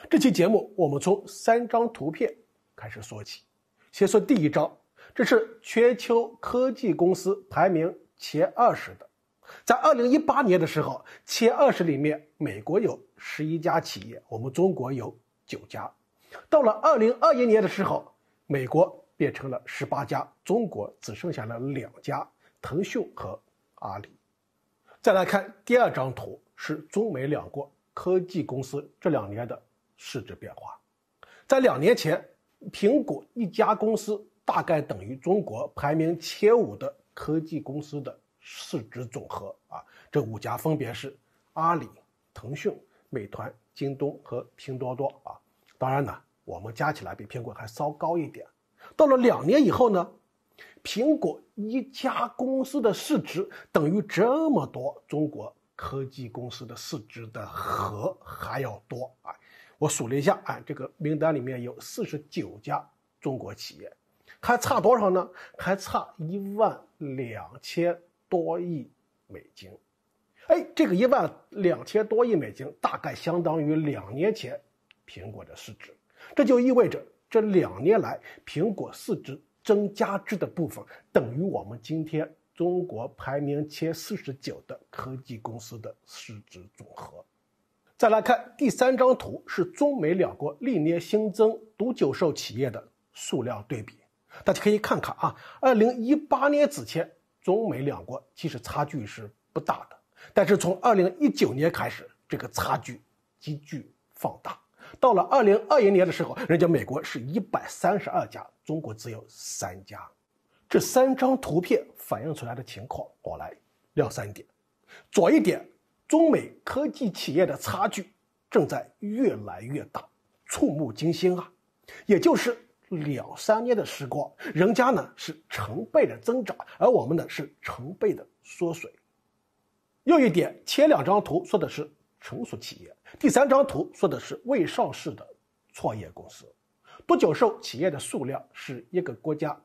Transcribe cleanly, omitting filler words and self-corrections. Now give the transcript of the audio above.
这期节目我们从3张图片开始说起。先说第一张，这是全球科技公司排名前20的。在2018年的时候，前20里面，美国有11家企业，我们中国有9家。到了2021年的时候，美国变成了18家，中国只剩下了2家，腾讯和阿里。再来看第二张图，是中美两国科技公司这2年的市值变化。在2年前，苹果一家公司大概等于中国排名前5的科技公司的市值总和啊。这5家分别是阿里、腾讯、美团、京东和拼多多啊。当然呢，我们加起来比苹果还稍高一点。到了2年以后呢，苹果一家公司的市值等于这么多中国科技公司的市值的和还要多啊！我数了一下啊，这个名单里面有49家中国企业，还差多少呢？还差12000多亿美金。这个12000多亿美金大概相当于2年前苹果的市值，这就意味着这2年来苹果市值增加值的部分等于我们今天中国排名前49的科技公司的市值总和。再来看第3张图，是中美两国历年新增独角兽企业的数量对比。大家可以看看啊，2018年之前，中美两国其实差距是不大的，但是从2019年开始，这个差距急剧放大。到了2021年的时候，人家美国是132家，中国只有3家。这3张图片反映出来的情况，我来亮3点。左一点，中美科技企业的差距正在越来越大，触目惊心啊！也就是2-3年的时光，人家呢是成倍的增长，而我们呢是成倍的缩水。右一点，前2张图说的是成熟企业，第3张图说的是未上市的创业公司。独角兽企业的数量是一个国家